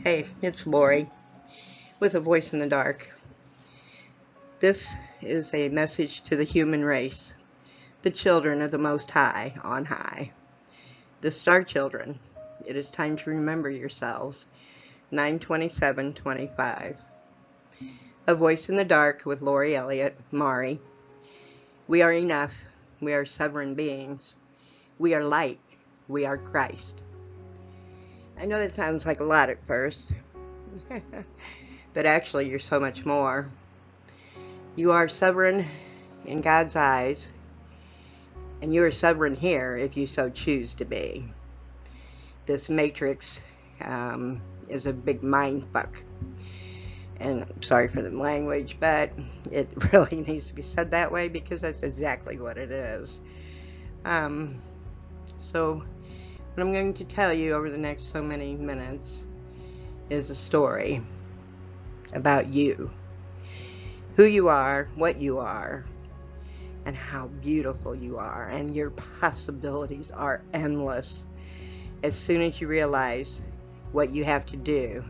Hey, it's Lori with a voice in the dark. This is a message to the human race, the children of the Most High on high, the star children. It is time to remember yourselves. 9/27/25. A voice in the dark with Lori, Elliot, Mari. We are enough. We are sovereign beings. We are light. We are Christ. I know that sounds like a lot at first, but actually you're so much more. You are sovereign in God's eyes, and you are sovereign here if you so choose to be. This matrix is a big mind fuck. And I'm sorry for the language, but it really needs to be said that way because that's exactly what it is. So what I'm going to tell you over the next so many minutes is a story about you. Who you are, what you are, and how beautiful you are. And your possibilities are endless as soon as you realize what you have to do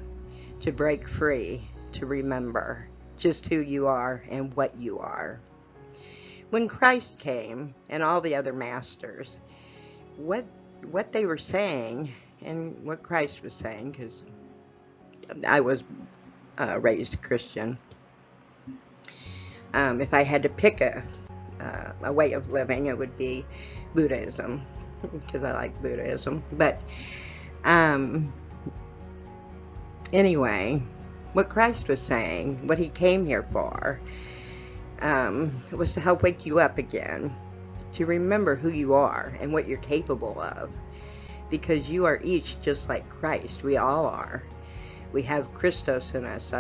to break free, to remember just who you are and what you are. When Christ came and all the other masters, what they were saying and what Christ was saying, because I was raised a Christian. If I had to pick a way of living, it would be Buddhism, because I like Buddhism. But anyway, what Christ was saying, what he came here for, was to help wake you up again, to remember who you are and what you're capable of, because you are each just like Christ. We all are. We have Christos in us.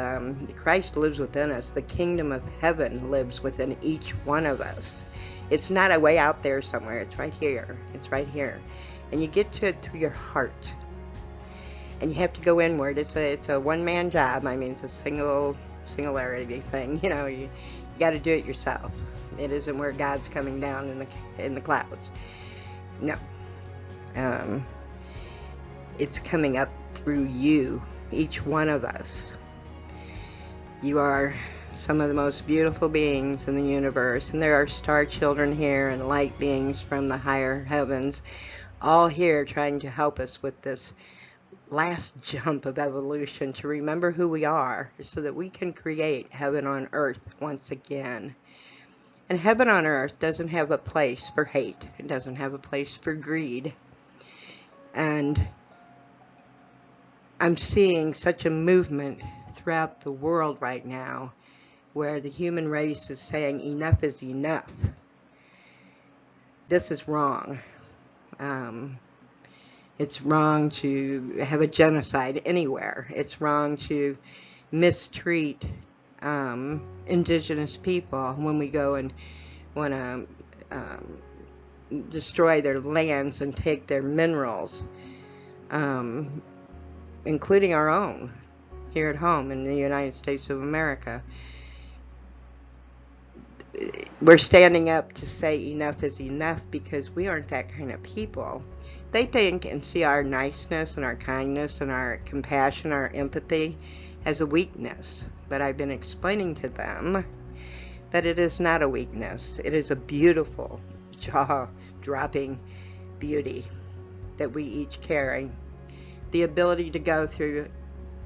Christ lives within us. The kingdom of heaven lives within each one of us. It's not a way out there somewhere. It's right here. It's right here. And you get to it through your heart. And you have to go inward. It's a one-man job. I mean, it's a singularity thing. You know, you got to do it yourself. It isn't where God's coming down in the clouds. No. It's coming up through you. Each one of us. You are some of the most beautiful beings in the universe, and there are star children here and light beings from the higher heavens, all here trying to help us with this last jump of evolution, to remember who we are so that we can create heaven on earth once again. And heaven on earth doesn't have a place for hate. It doesn't have a place for greed. And I'm seeing such a movement throughout the world right now where the human race is saying enough is enough. This is wrong. It's wrong to have a genocide anywhere. It's wrong to mistreat indigenous people when we go and want to destroy their lands and take their minerals. Including our own, here at home in the United States of America. We're standing up to say enough is enough because we aren't that kind of people. They think and see our niceness and our kindness and our compassion, our empathy as a weakness. But I've been explaining to them that it is not a weakness. It is a beautiful, jaw-dropping beauty that we each carry. The ability to go through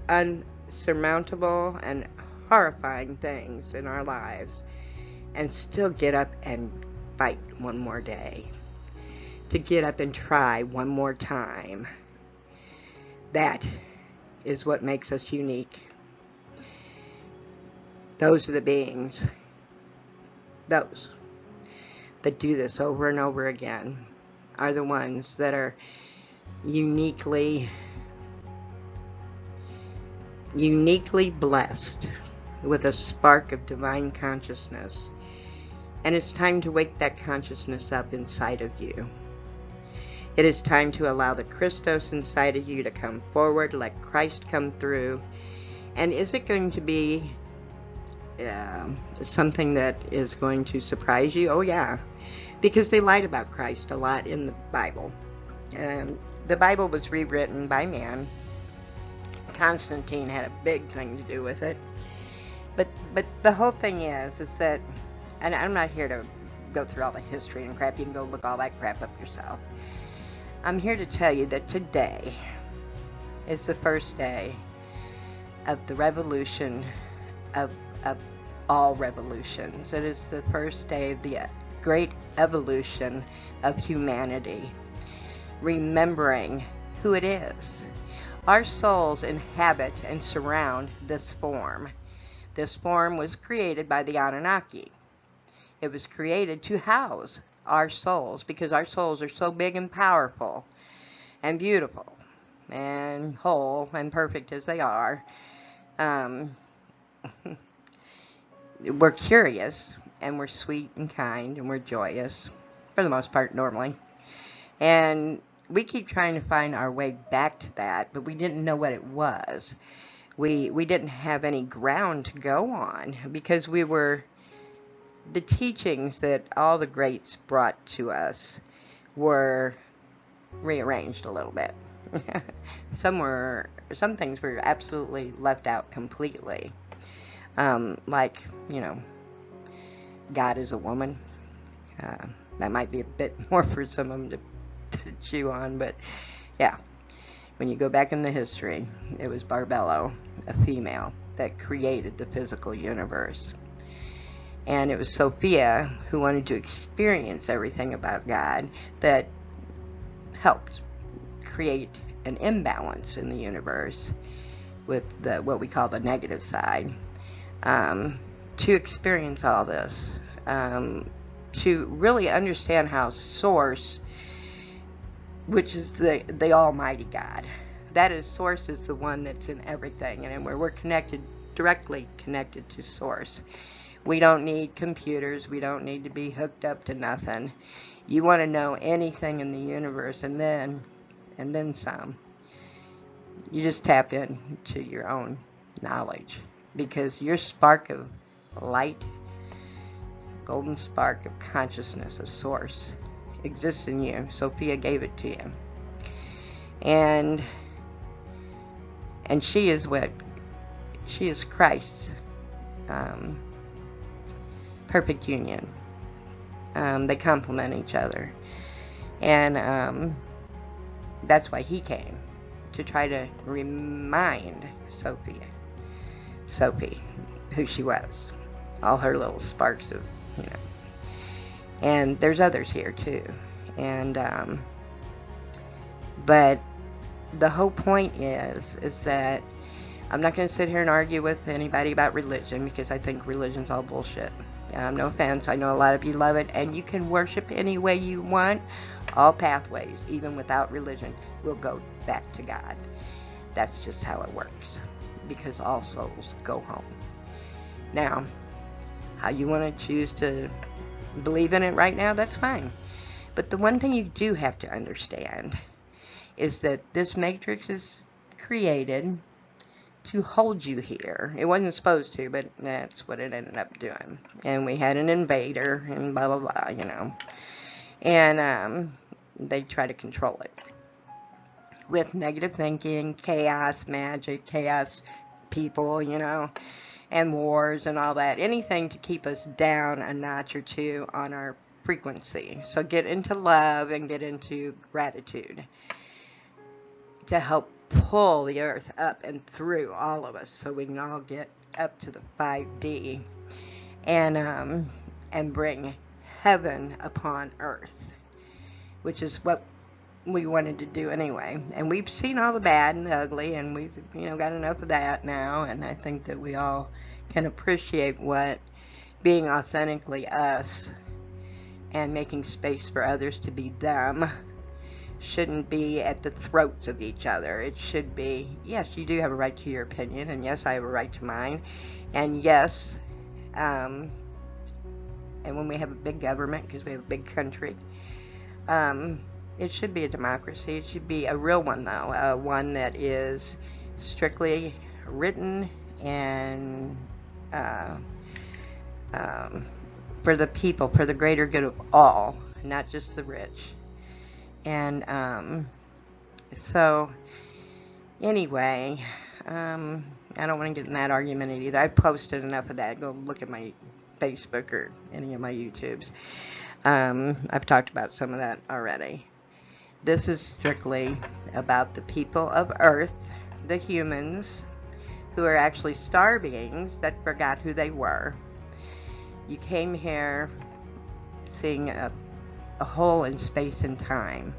unsurmountable and horrifying things in our lives and still get up and fight one more day. To get up and try one more time. That is what makes us unique. Those are the beings, those that do this over and over again, are the ones that are uniquely blessed with a spark of divine consciousness. And it's time to wake that consciousness up inside of you. It is time to allow the Christos inside of you to come forward, let Christ come through. And is it going to be something that is going to surprise you? Oh yeah, because they lied about Christ a lot in the Bible. The Bible was rewritten by man Constantine had a big thing to do with it. But the whole thing is that, and I'm not here to go through all the history and crap. You can go look all that crap up yourself. I'm here to tell you that today is the first day of the revolution of all revolutions. It is the first day of the great evolution of humanity. Remembering who it is. Our souls inhabit and surround this form. This form was created by the Anunnaki. It was created to house our souls, because our souls are so big and powerful and beautiful and whole and perfect as they are. We're curious, and we're sweet and kind, and we're joyous, for the most part, normally. And we keep trying to find our way back to that, but we didn't know what it was. We didn't have any ground to go on, because the teachings that all the greats brought to us were rearranged a little bit. Some things were absolutely left out completely. Like, God is a woman. That might be a bit more for some of them to chew on, but yeah. When you go back in the history, it was Barbello, a female, that created the physical universe. And it was Sophia, who wanted to experience everything about God, that helped create an imbalance in the universe with what we call the negative side. To experience all this, to really understand how Source, which is the Almighty God, that is, Source is the one that's in everything, and we're directly connected to Source. We don't need computers. We don't need to be hooked up to nothing. You want to know anything in the universe, and then some. You just tap into your own knowledge, because your spark of light, golden spark of consciousness of Source, exists in you. Sophia gave it to you, and she is Christ's perfect union. They complement each other, and that's why he came, to try to remind Sophie who she was, all her little sparks of, and there's others here too, and but the whole point is that I'm not going to sit here and argue with anybody about religion, because I think religion's all bullshit. No offense, I know a lot of you love it, and you can worship any way you want. All pathways, even without religion, will go back to God. That's just how it works, because all souls go home. Now, how you want to choose to believe in it right now, that's fine. But the one thing you do have to understand is that this matrix is created to hold you here. It wasn't supposed to, but that's what it ended up doing. And we had an invader, and blah, blah, blah, And they try to control it with negative thinking, chaos, magic, chaos people, and wars and all that. Anything to keep us down a notch or two on our frequency. So get into love and get into gratitude to help pull the earth up and through all of us, so we can all get up to the 5D and bring heaven upon earth, which is what we wanted to do anyway. And we've seen all the bad and the ugly, and we've got enough of that now, and I think that we all can appreciate what being authentically us and making space for others to be them shouldn't be at the throats of each other. It should be, yes, you do have a right to your opinion, and yes, I have a right to mine, and yes, and when we have a big government, because we have a big country, it should be a democracy. It should be a real one, though, one that is strictly written and for the people, for the greater good of all, not just the rich. And so anyway, I don't want to get in that argument either. I've posted enough of that. Go look at my Facebook or any of my YouTubes. I've talked about some of that already. This is strictly about the people of Earth, the humans, who are actually star beings that forgot who they were. You came here seeing a hole in space and time,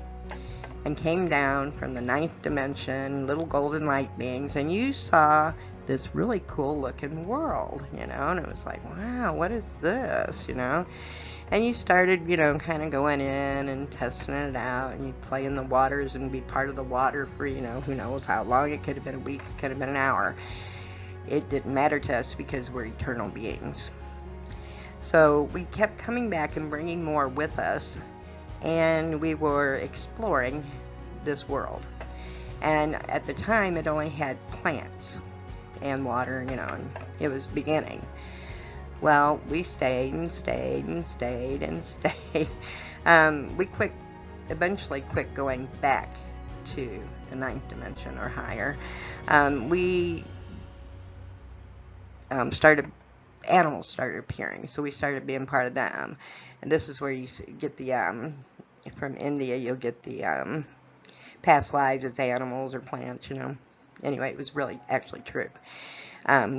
and came down from the 9th dimension, little golden light beings, and you saw this really cool looking world, and it was like, wow, what is this, and you started, kind of going in and testing it out, and you'd play in the waters and be part of the water for, who knows how long. It could have been a week, it could have been an hour. It didn't matter to us because we're eternal beings. So we kept coming back and bringing more with us, and we were exploring this world. And at the time, it only had plants and water, and it was beginning. Well, we stayed and stayed and stayed and stayed. We eventually quit going back to the 9th dimension or higher. Animals started appearing, so we started being part of them. And this is where you get the, from India, you'll get the past lives as animals or plants, Anyway, it was really actually true.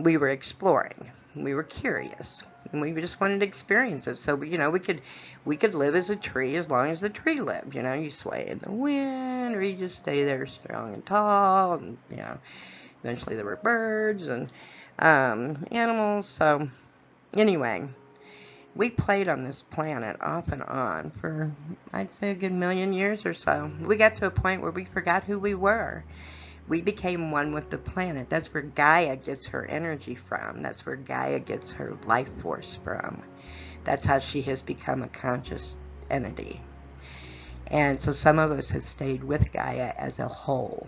We were exploring. We were curious, and we just wanted to experience it. So we could live as a tree as long as the tree lived. You sway in the wind, or you just stay there strong and tall. And eventually there were birds and animals. So anyway, we played on this planet off and on for, I'd say, a good million years or so. We got to a point where we forgot who we were. We became one with the planet. That's where Gaia gets her energy from. That's where Gaia gets her life force from. That's how she has become a conscious entity. And so some of us have stayed with Gaia as a whole.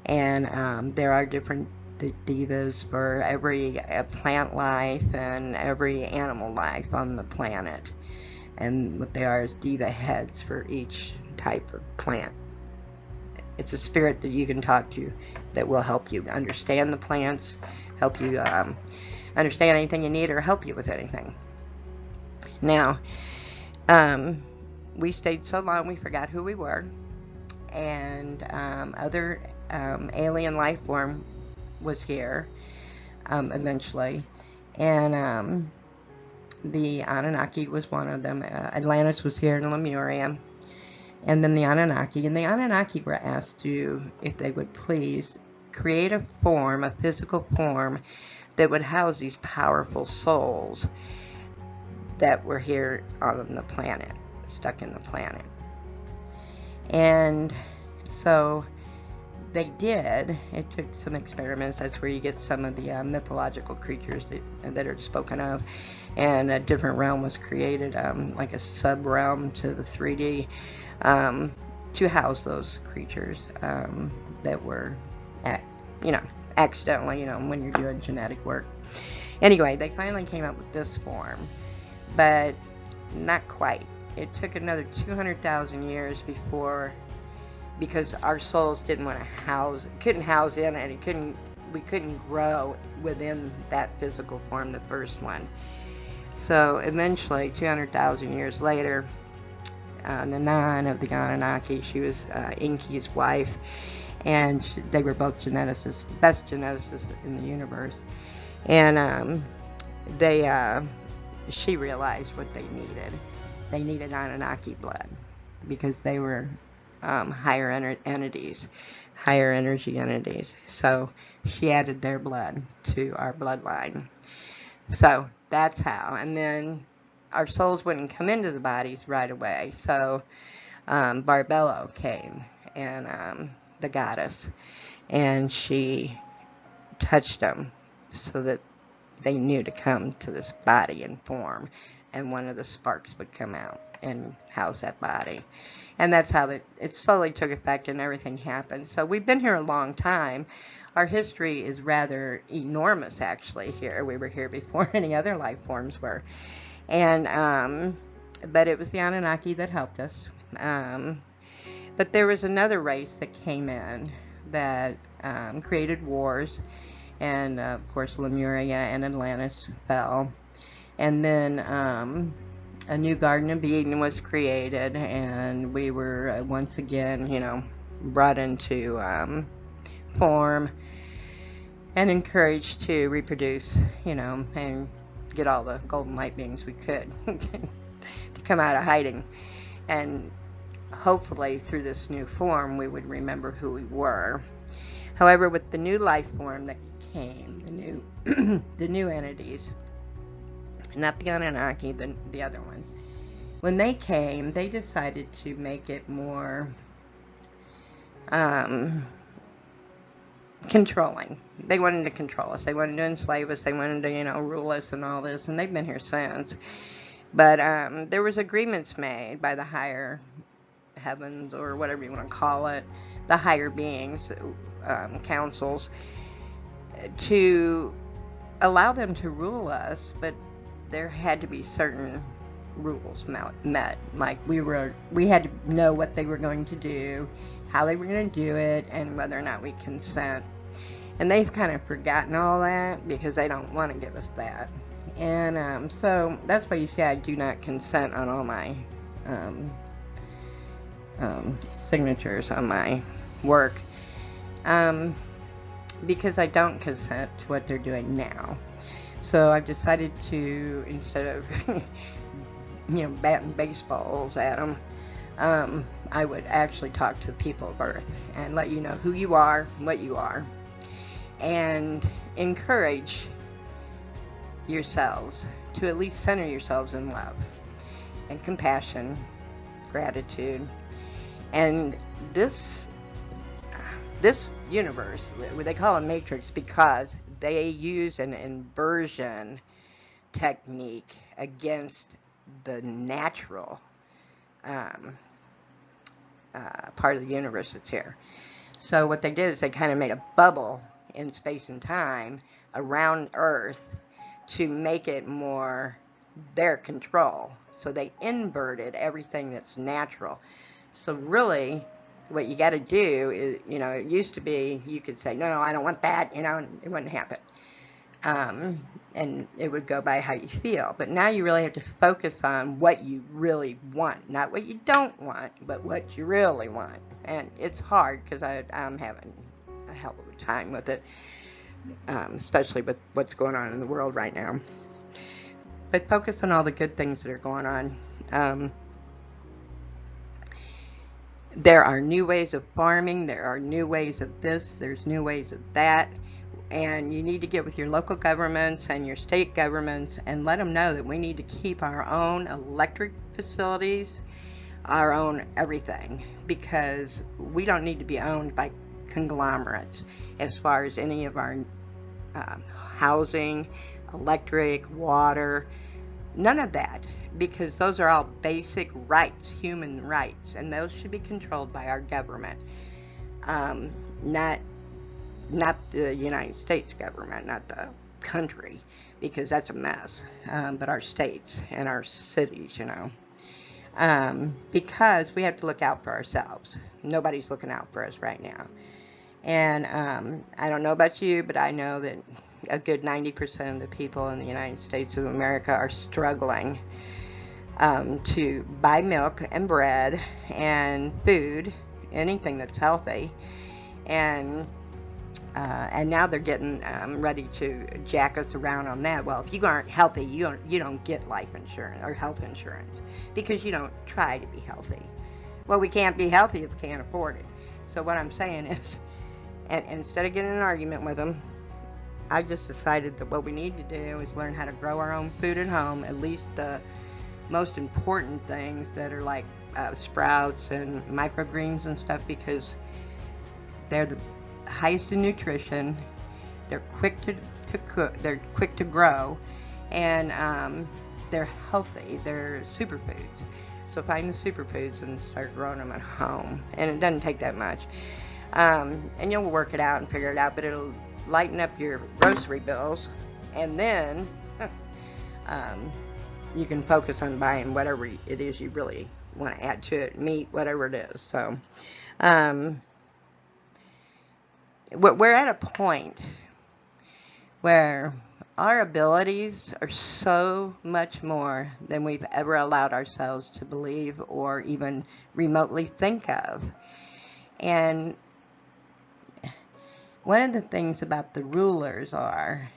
And there are different divas for every plant life and every animal life on the planet. And what they are is diva heads for each type of plant. It's a spirit that you can talk to that will help you understand the plants, help you understand anything you need, or help you with anything. Now, we stayed so long we forgot who we were, and other alien life form was here eventually, and the Anunnaki was one of them. Atlantis was here in Lemuria. And then the Anunnaki were asked to, if they would please, create a physical form, that would house these powerful souls that were here on the planet, stuck in the planet. And so they did. It took some experiments. That's where you get some of the mythological creatures that are spoken of. And a different realm was created, like a sub-realm to the 3D, to house those creatures that were, accidentally, when you're doing genetic work. Anyway, they finally came up with this form, but not quite. It took another 200,000 years because our souls couldn't house in it. We couldn't grow within that physical form, the first one. So eventually, 200,000 years later, Nanan of the Anunnaki, she was Enki's wife, and they were both geneticists, best geneticists in the universe. And she realized what they needed. They needed Anunnaki blood because they were higher entities, higher energy entities. So she added their blood to our bloodline. So that's how. And then our souls wouldn't come into the bodies right away. So Barbello came, and the goddess, and she touched them so that they knew to come to this body and form, and one of the sparks would come out and house that body. And that's how it slowly took effect and everything happened. So we've been here a long time. Our history is rather enormous, actually, here. We were here before any other life forms were. And but it was the Anunnaki that helped us. But there was another race that came in that created wars, and of course Lemuria and Atlantis fell. And then a new Garden of Eden was created, and we were once again, brought into form and encouraged to reproduce, and get all the golden light beings we could to come out of hiding. And hopefully through this new form we would remember who we were. However, with the new life form that came, the new entities, not the Anunnaki, the other ones, when they came, they decided to make it more controlling. They wanted to control us. They wanted to enslave us. They wanted to, rule us and all this, and they've been here since. But there was agreements made by the higher heavens, or whatever you want to call it, the higher beings, councils, to allow them to rule us, but there had to be certain rules met. Like we had to know what they were going to do, how they were going to do it, and whether or not we consent. And they've kind of forgotten all that because they don't want to give us that. And so that's why you see I do not consent on all my signatures on my work, because I don't consent to what they're doing now. So I've decided to, instead of batting baseballs at them, I would actually talk to the people of Earth and let you know who you are, what you are, and encourage yourselves to at least center yourselves in love and compassion, gratitude. And this universe, they call it Matrix because they use an inversion technique against the natural part of the universe that's here. So what they did is they kind of made a bubble in space and time around Earth to make it more their control. So they inverted everything that's natural. So really, what you got to do is, it used to be you could say, no, I don't want that, and it wouldn't happen. And it would go by how you feel. But now you really have to focus on what you really want. Not what you don't want, but what you really want. And it's hard because I'm having a hell of a time with it, especially with what's going on in the world right now. But focus on all the good things that are going on. There are new ways of farming. There are new ways of this. There's new ways of that. And you need to get with your local governments and your state governments and let them know that we need to keep our own electric facilities, our own everything, because we don't need to be owned by conglomerates as far as any of our housing, electric, water, none of that, because those are all basic rights, human rights, and those should be controlled by our government, not the United States government, not the country, because that's a mess, but our states and our cities, because we have to look out for ourselves. Nobody's looking out for us right now. And I don't know about you, but I know that a good 90% of the people in the United States of America are struggling to buy milk and bread and food, anything that's healthy, and now they're getting ready to jack us around on that. Well, if you aren't healthy, you don't get life insurance or health insurance because you don't try to be healthy. Well, we can't be healthy if we can't afford it. So what I'm saying is, and instead of getting in an argument with them, I just decided that what we need to do is learn how to grow our own food at home, at least the most important things that are like sprouts and microgreens and stuff, because they're the highest in nutrition, they're quick to cook, they're quick to grow, and they're healthy, they're superfoods. So find the superfoods and start growing them at home, and it doesn't take that much, and you'll work it out and figure it out, but it'll lighten up your grocery bills, and then you can focus on buying whatever it is you really want to add to it, meat, whatever it is. So we're at a point where our abilities are so much more than we've ever allowed ourselves to believe or even remotely think of. And one of the things about the rulers are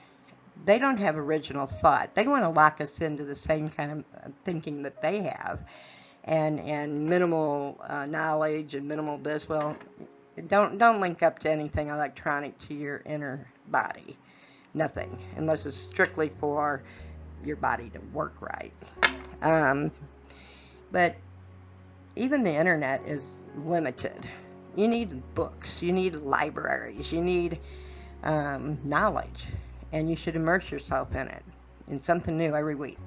they don't have original thought. They want to lock us into the same kind of thinking that they have, and minimal knowledge and minimal this. Well, don't link up to anything electronic to your inner body. Nothing, unless it's strictly for your body to work right. But even the internet is limited. You need books, you need libraries, you need knowledge, and you should immerse yourself in it, in something new every week.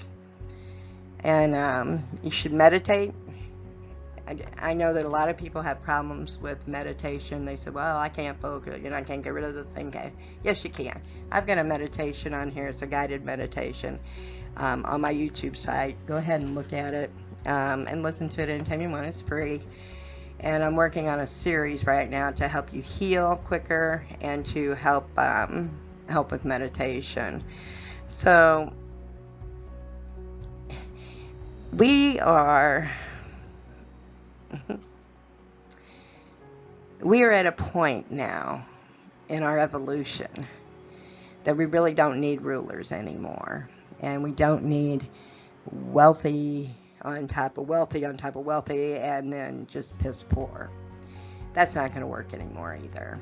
And you should meditate. I know that a lot of people have problems with meditation. They say, well, I can't focus, I can't get rid of the thing. Yes, you can. I've got a meditation on here. It's a guided meditation on my YouTube site. Go ahead and look at it and listen to it anytime you want. It's free. And I'm working on a series right now to help you heal quicker and to help with meditation. So we are at a point now in our evolution that we really don't need rulers anymore. And we don't need wealthy on top of wealthy on top of wealthy and then just piss poor. That's not going to work anymore either.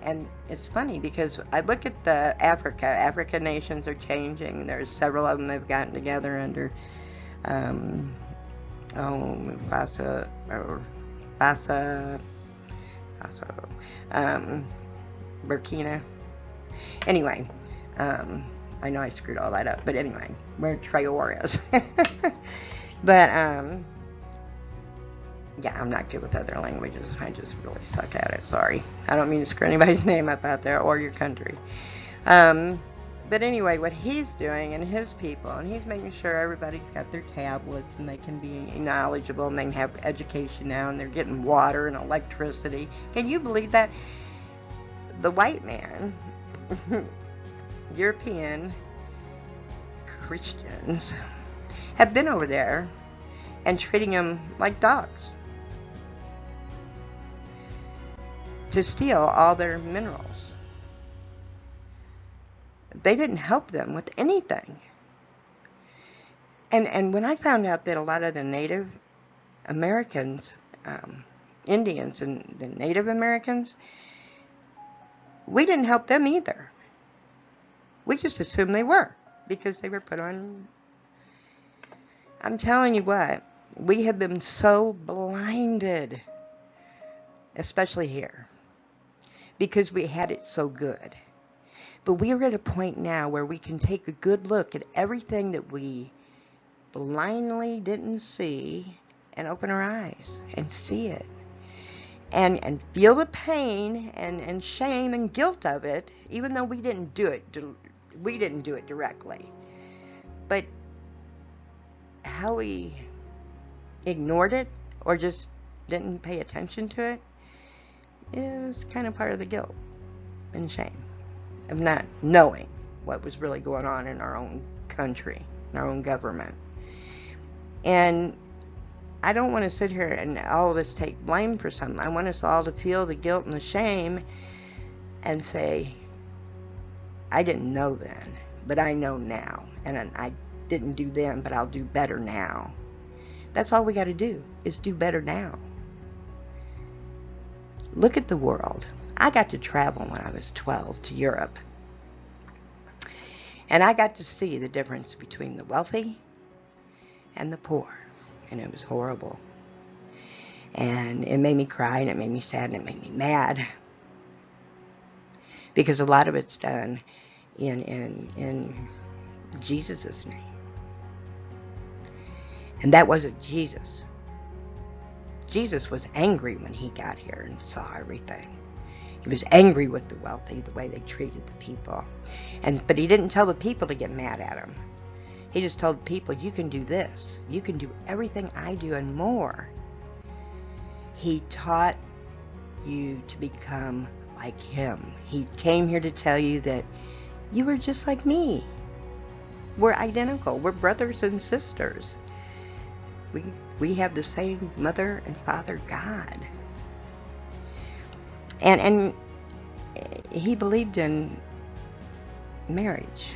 And it's funny because I look at the Africa nations are changing. There's several of them that have gotten together under Mufasa, Burkina. Anyway, I know I screwed all that up, but anyway, where Traore is. But, yeah, I'm not good with other languages. I just really suck at it. Sorry. I don't mean to screw anybody's name up out there or your country. But anyway, what he's doing and his people, and he's making sure everybody's got their tablets and they can be knowledgeable and they can have education now and they're getting water and electricity. Can you believe that? The white man, European Christians, have been over there and treating them like dogs to steal all their minerals. They didn't help them with anything. And when I found out that a lot of the Native Americans, Indians and the Native Americans, we didn't help them either. We just assumed they were because they were put on. I'm telling you what, we have been so blinded, especially here, because we had it so good. But we are at a point now where we can take a good look at everything that we blindly didn't see and open our eyes and see it. And feel the pain and shame and guilt of it, even though we didn't do it. We didn't do it directly. But how we ignored it or just didn't pay attention to it is kind of part of the guilt and shame of not knowing what was really going on in our own country, in our own government. And I don't want to sit here and all of us take blame for something. I want us all to feel the guilt and the shame and say, I didn't know then, but I know now. And I didn't do then, but I'll do better now. That's all we got to do, is do better now. Look at the world. I got to travel when I was 12 to Europe. And I got to see the difference between the wealthy and the poor. And it was horrible. And it made me cry, and it made me sad, and it made me mad. Because a lot of it's done in Jesus' name. And that wasn't Jesus. Jesus was angry when he got here and saw everything. He was angry with the wealthy, the way they treated the people. But he didn't tell the people to get mad at him. He just told the people, you can do this. You can do everything I do and more. He taught you to become like him. He came here to tell you that you were just like me. We're identical. We're brothers and sisters. We have the same mother and father God. And he believed in marriage,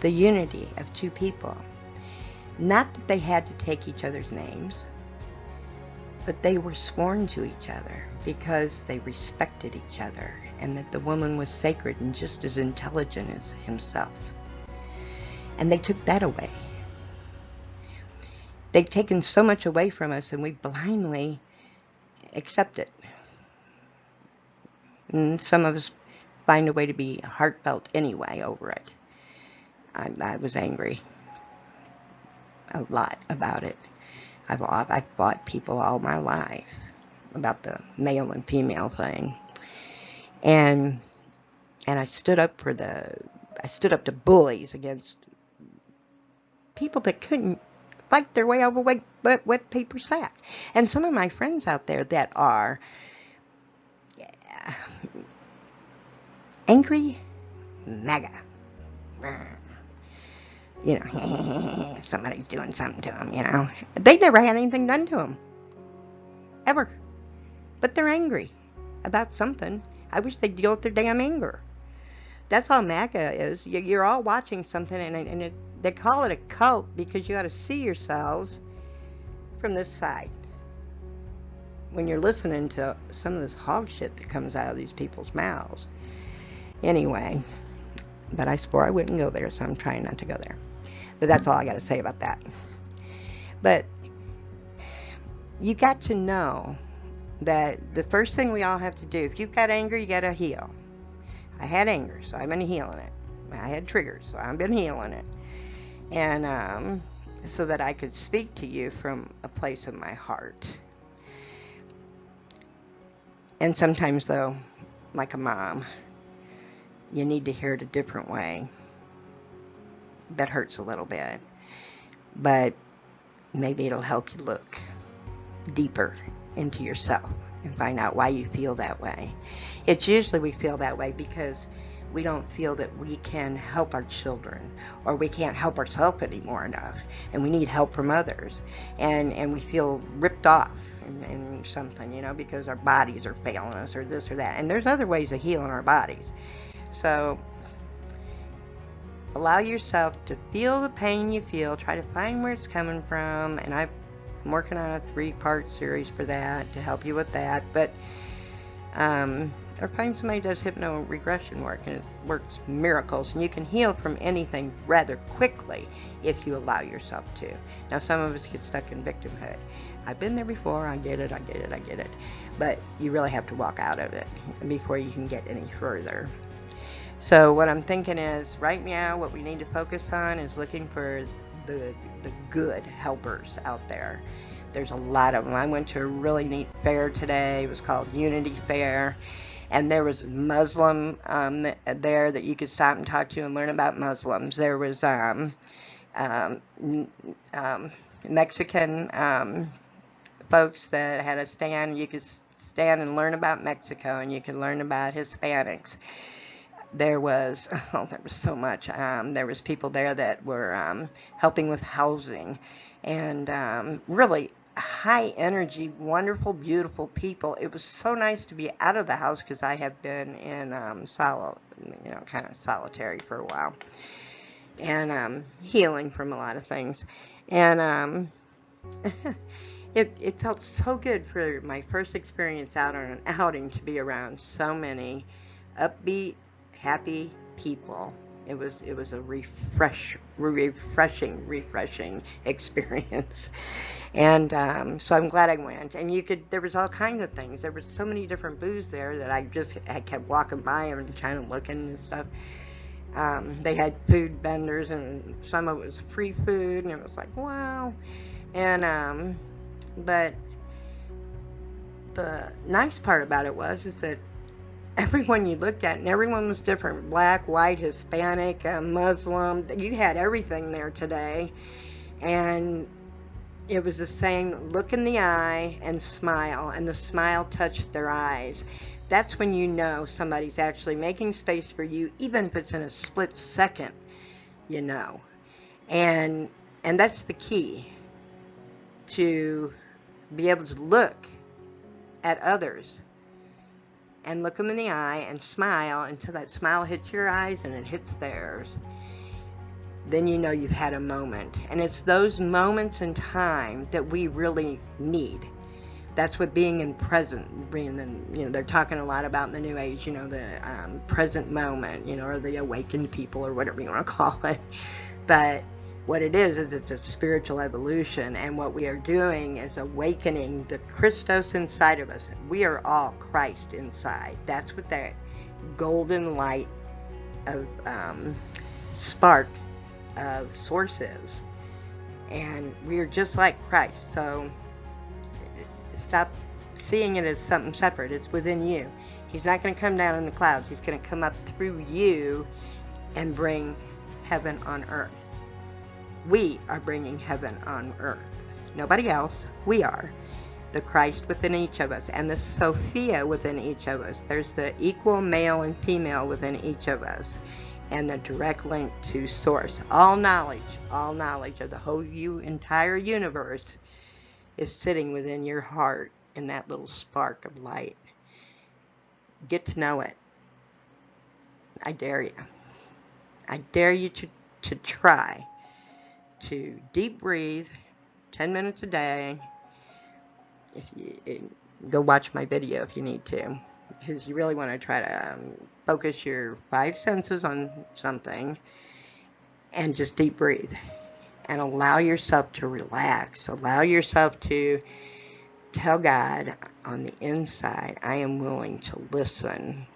the unity of two people. Not that they had to take each other's names, but they were sworn to each other because they respected each other, and that the woman was sacred and just as intelligent as himself. And they took that away. They've taken so much away from us, and we blindly accept it. And some of us find a way to be heartfelt anyway over it. I was angry a lot about it. I've fought people all my life about the male and female thing, and I stood up to bullies against people that couldn't fight their way over wet paper sack. And some of my friends out there that are angry MAGA. You know, somebody's doing something to them, you know. They never had anything done to them. Ever. But they're angry about something. I wish they'd deal with their damn anger. That's all MAGA is. You're all watching something, and they call it a cult because you got to see yourselves from this side. When you're listening to some of this hog shit that comes out of these people's mouths. Anyway, but I swore I wouldn't go there, so I'm trying not to go there. But that's all I got to say about that. But you got to know that the first thing we all have to do, if you've got anger, you got to heal. I had anger, so I've been healing it. I had triggers, so I've been healing it. And so that I could speak to you from a place of my heart. And sometimes, though, like a mom, you need to hear it a different way. That hurts a little bit. But maybe it'll help you look deeper into yourself and find out why you feel that way. It's usually we feel that way because we don't feel that we can help our children, or we can't help ourselves anymore enough, and we need help from others, and we feel ripped off and something, you know, because our bodies are failing us, or this or that. And there's other ways of healing our bodies. So allow yourself to feel the pain you feel. Try to find where it's coming from. And I'm working on a 3-part series for that to help you with that. But or find somebody who does hypno-regression work, and it works miracles. And you can heal from anything rather quickly if you allow yourself to. Now, some of us get stuck in victimhood. I've been there before. I get it. But you really have to walk out of it before you can get any further. So what I'm thinking is, right now, what we need to focus on is looking for the good helpers out there. There's a lot of them. I went to a really neat fair today. It was called Unity Fair. And there was Muslim there that you could stop and talk to and learn about Muslims. There was Mexican folks that had a stand. You could stand and learn about Mexico, and you could learn about Hispanics. There was so much. There was people there that were helping with housing, and really high energy, wonderful, beautiful people. It was so nice to be out of the house because I have been in kind of solitary for a while, and healing from a lot of things, and it felt so good for my first experience out on an outing to be around so many upbeat, happy people. It was a refreshing experience. And so I'm glad I went. And there was all kinds of things. There were so many different booths there that I kept walking by them and trying to look and stuff. They had food vendors, and some of it was free food, and it was like, wow. And but the nice part about it is that everyone you looked at, and everyone was different. Black, white, Hispanic, Muslim. You had everything there today. And It was the saying, look in the eye and smile, and the smile touched their eyes. That's when you know somebody's actually making space for you, even if it's in a split second, you know. And that's the key, to be able to look at others and look them in the eye and smile until that smile hits your eyes and it hits theirs. Then you know you've had a moment. And it's those moments in time that we really need. That's what being in present, being in, you know, they're talking a lot about in the New Age, you know, the present moment, you know, or the awakened people, or whatever you want to call it. But what it is it's a spiritual evolution, and what we are doing is awakening the Christos inside of us. We are all Christ inside. That's what that golden light of spark of source is. And we are just like Christ. So stop seeing it as something separate. It's within you. He's not going to come down in the clouds. He's going to come up through you and bring heaven on earth. We are bringing heaven on earth. Nobody else. We are. The Christ within each of us, and the Sophia within each of us. There's the equal male and female within each of us, and the direct link to source. All knowledge of the whole entire universe is sitting within your heart in that little spark of light. Get to know it. I dare you. I dare you to try to deep breathe 10 minutes a day. If you go watch my video if you need to, because you really want to try to focus your 5 senses on something and just deep breathe and allow yourself to relax. Allow yourself to tell God on the inside, I am willing to listen.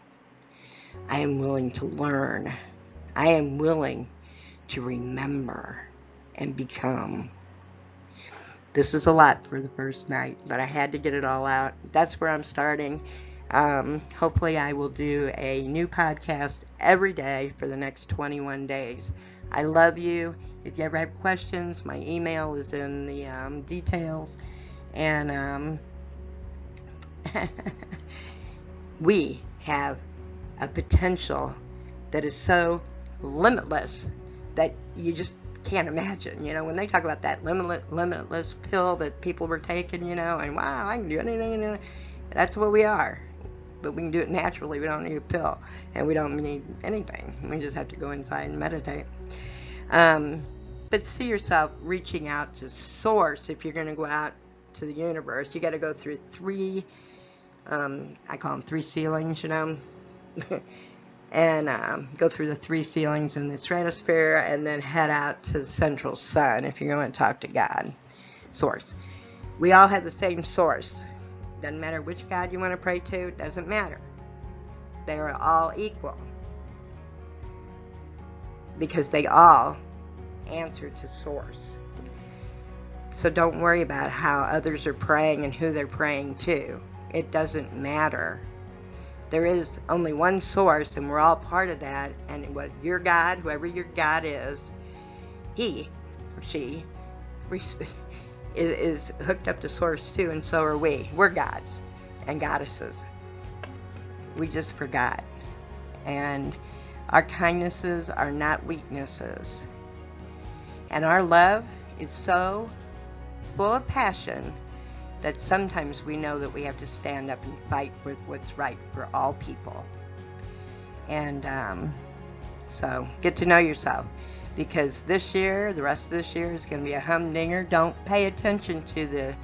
I am willing to learn. I am willing to remember and become. This is a lot for the first night, but I had to get it all out. That's where I'm starting. Hopefully I will do a new podcast every day for the next 21 days. I love you. If you ever have questions, my email is in the details. And we have a potential that is so limitless that you just can't imagine. You know, when they talk about that limitless pill that people were taking, you know, and wow, I can do anything. That's what we are. But we can do it naturally. We don't need a pill, and we don't need anything. We just have to go inside and meditate. But see yourself reaching out to source. If you're going to go out to the universe, you got to go through 3, I call them 3 ceilings, you know, and go through the 3 ceilings in the stratosphere, and then head out to the central sun if you're going to talk to God, source. We all have the same source. Doesn't matter which God you want to pray to. Doesn't matter. They are all equal, because they all answer to source. So don't worry about how others are praying and who they're praying to. It doesn't matter. There is only one source, and we're all part of that. And what your God, whoever your God is, he or she is hooked up to source too, and so are we. We're gods and goddesses. We just forgot. And our kindnesses are not weaknesses. And our love is so full of passion that sometimes we know that we have to stand up and fight for what's right for all people. And so get to know yourself, because this year, the rest of this year is going to be a humdinger. Don't pay attention to the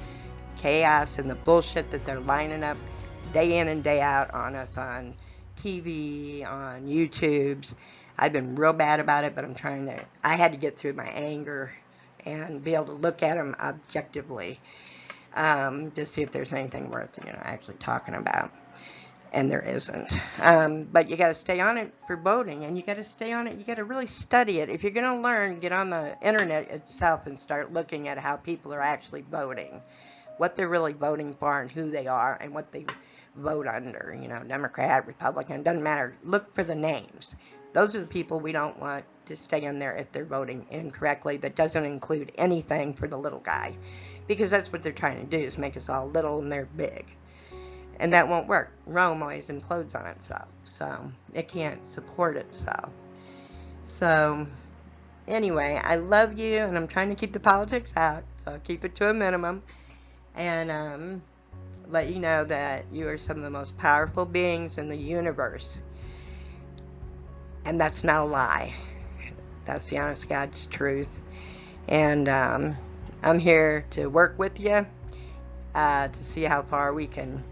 chaos and the bullshit that they're lining up day in and day out on us on TV, on YouTubes. I've been real bad about it, but I had to get through my anger and be able to look at them objectively, to see if there's anything worth, actually talking about. And there isn't. But you got to stay on it for voting, and you got to stay on it. You got to really study it. If you're going to learn, get on the internet itself and start looking at how people are actually voting, what they're really voting for, and who they are, and what they vote under. Democrat, Republican, doesn't matter. Look for the names. Those are the people we don't want to stay in there if they're voting incorrectly. That doesn't include anything for the little guy, Because that's what they're trying to do, is make us all little and they're big. And that won't work. Rome always implodes on itself. So it can't support itself. So anyway, I love you, and I'm trying to keep the politics out. So I'll keep it to a minimum. And let you know that you are some of the most powerful beings in the universe. And that's not a lie. That's the honest God's truth. And I'm here to work with you to see how far we can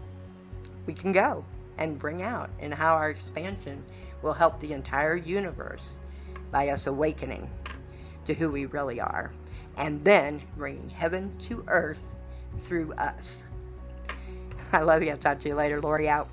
go and bring out, and how our expansion will help the entire universe by us awakening to who we really are, and then bringing heaven to earth through us. I love you. I'll talk to you later. Lori out.